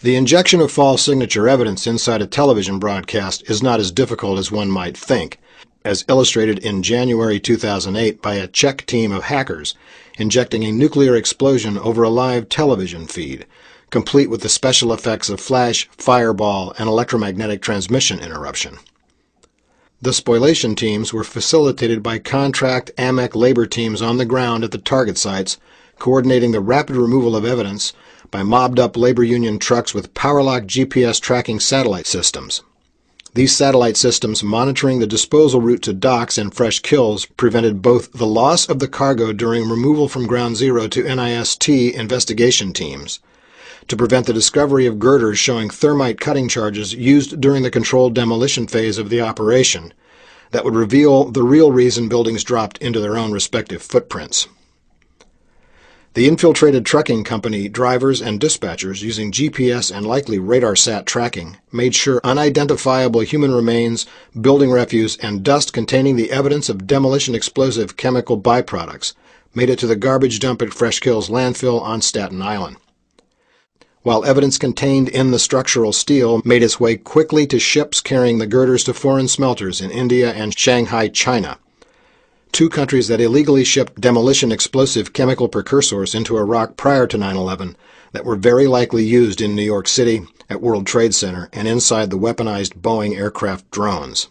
The injection of false signature evidence inside a television broadcast is not as difficult as one might think, as illustrated in January 2008 by a Czech team of hackers injecting a nuclear explosion over a live television feed, complete with the special effects of flash, fireball, and electromagnetic transmission interruption. The spoliation teams were facilitated by contract AMEC labor teams on the ground at the target sites, coordinating the rapid removal of evidence by mobbed-up labor union trucks with power-lock GPS tracking satellite systems. These satellite systems monitoring the disposal route to docks and fresh kills prevented both the loss of the cargo during removal from Ground Zero to NIST investigation teams, to prevent the discovery of girders showing thermite cutting charges used during the controlled demolition phase of the operation that would reveal the real reason buildings dropped into their own respective footprints. The infiltrated trucking company drivers and dispatchers, using GPS and likely radar-sat tracking, made sure unidentifiable human remains, building refuse, and dust containing the evidence of demolition explosive chemical byproducts made it to the garbage dump at Fresh Kills landfill on Staten Island, while evidence contained in the structural steel made its way quickly to ships carrying the girders to foreign smelters in India and Shanghai, China, two countries that illegally shipped demolition explosive chemical precursors into Iraq prior to 9/11 that were very likely used in New York City, at World Trade Center, and inside the weaponized Boeing aircraft drones.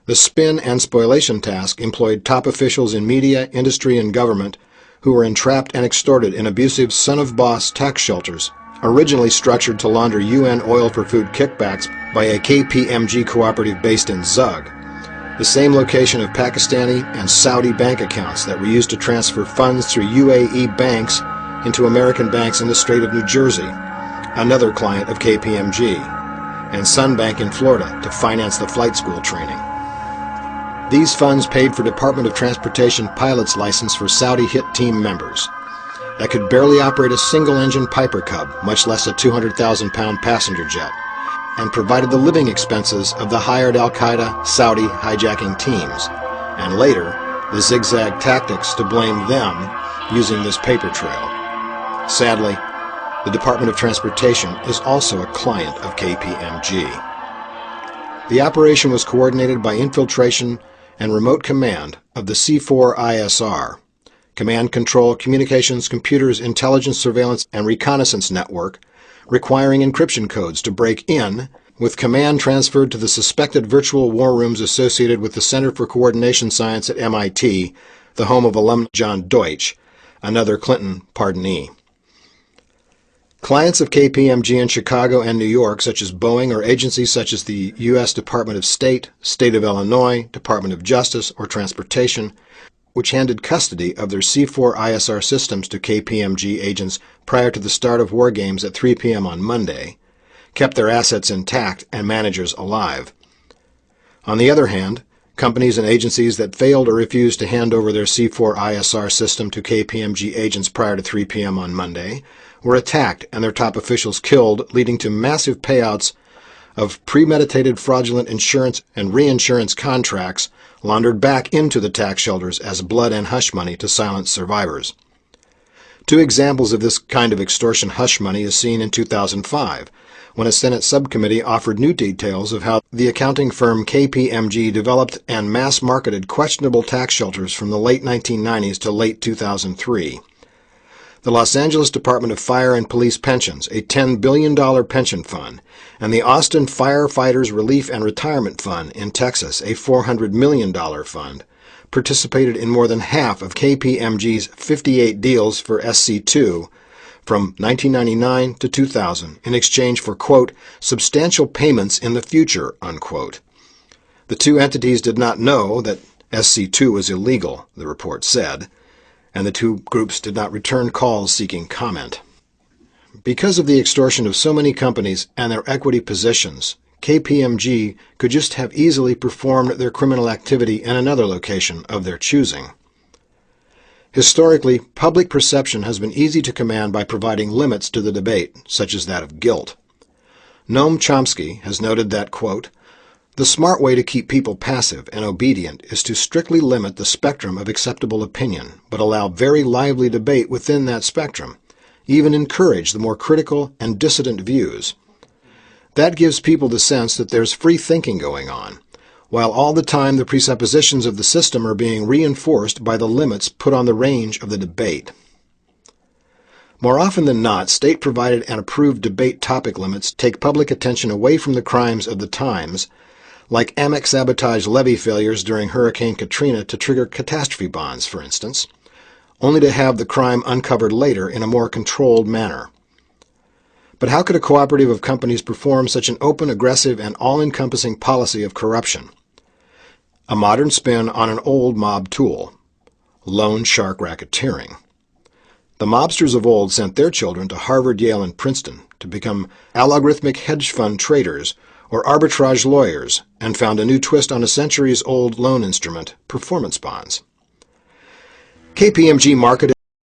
The spin and spoliation task employed top officials in media, industry, and government who were entrapped and extorted in abusive son-of-boss tax shelters, originally structured to launder UN oil-for-food kickbacks by a KPMG cooperative based in Zug, the same location of Pakistani and Saudi bank accounts that were used to transfer funds through UAE banks into American banks in the Strait of New Jersey, another client of KPMG, and Sunbank in Florida to finance the flight school training. These funds paid for Department of Transportation pilot's license for Saudi hit team members that could barely operate a single-engine Piper Cub, much less a 200,000-pound passenger jet, and provided the living expenses of the hired al-Qaeda Saudi hijacking teams, and later the zigzag tactics to blame them using this paper trail. Sadly, the Department of Transportation is also a client of KPMG. The operation was coordinated by infiltration and remote command of the C4ISR, Command, Control, Communications, Computers, Intelligence, Surveillance, and Reconnaissance Network, requiring encryption codes to break in, with command transferred to the suspected virtual war rooms associated with the Center for Coordination Science at MIT, the home of alumni John Deutsch, another Clinton pardonee. Clients of KPMG in Chicago and New York, such as Boeing, or agencies such as the U.S. Department of State, State of Illinois, Department of Justice, or Transportation, which handed custody of their C4ISR systems to KPMG agents prior to the start of war games at 3 p.m. on Monday, kept their assets intact and managers alive. On the other hand, companies and agencies that failed or refused to hand over their C4ISR system to KPMG agents prior to 3 p.m. on Monday were attacked and their top officials killed, leading to massive payouts of premeditated fraudulent insurance and reinsurance contracts laundered back into the tax shelters as blood and hush money to silence survivors. Two examples of this kind of extortion hush money is seen in 2005, when a Senate subcommittee offered new details of how the accounting firm KPMG developed and mass-marketed questionable tax shelters from the late 1990s to late 2003. The Los Angeles Department of Fire and Police Pensions, a $10 billion pension fund, and the Austin Firefighters Relief and Retirement Fund in Texas, a $400 million fund, participated in more than half of KPMG's 58 deals for SC2 from 1999 to 2000 in exchange for, quote, substantial payments in the future, unquote. The two entities did not know that SC2 was illegal, the report said, and the two groups did not return calls seeking comment. Because of the extortion of so many companies and their equity positions, KPMG could just have easily performed their criminal activity in another location of their choosing. Historically, public perception has been easy to command by providing limits to the debate, such as that of guilt. Noam Chomsky has noted that, quote, the smart way to keep people passive and obedient is to strictly limit the spectrum of acceptable opinion, but allow very lively debate within that spectrum. even encourage the more critical and dissident views. That gives people the sense that there's free thinking going on, while all the time the presuppositions of the system are being reinforced by the limits put on the range of the debate. More often than not, state-provided and approved debate topic limits take public attention away from the crimes of the times, like Amex sabotage levee failures during Hurricane Katrina to trigger catastrophe bonds, for instance, only to have the crime uncovered later in a more controlled manner. But how could a cooperative of companies perform such an open, aggressive, and all-encompassing policy of corruption? A modern spin on an old mob tool: loan shark racketeering. The mobsters of old sent their children to Harvard, Yale, and Princeton to become algorithmic hedge fund traders or arbitrage lawyers, and found a new twist on a centuries-old loan instrument, performance bonds. KPMG marketed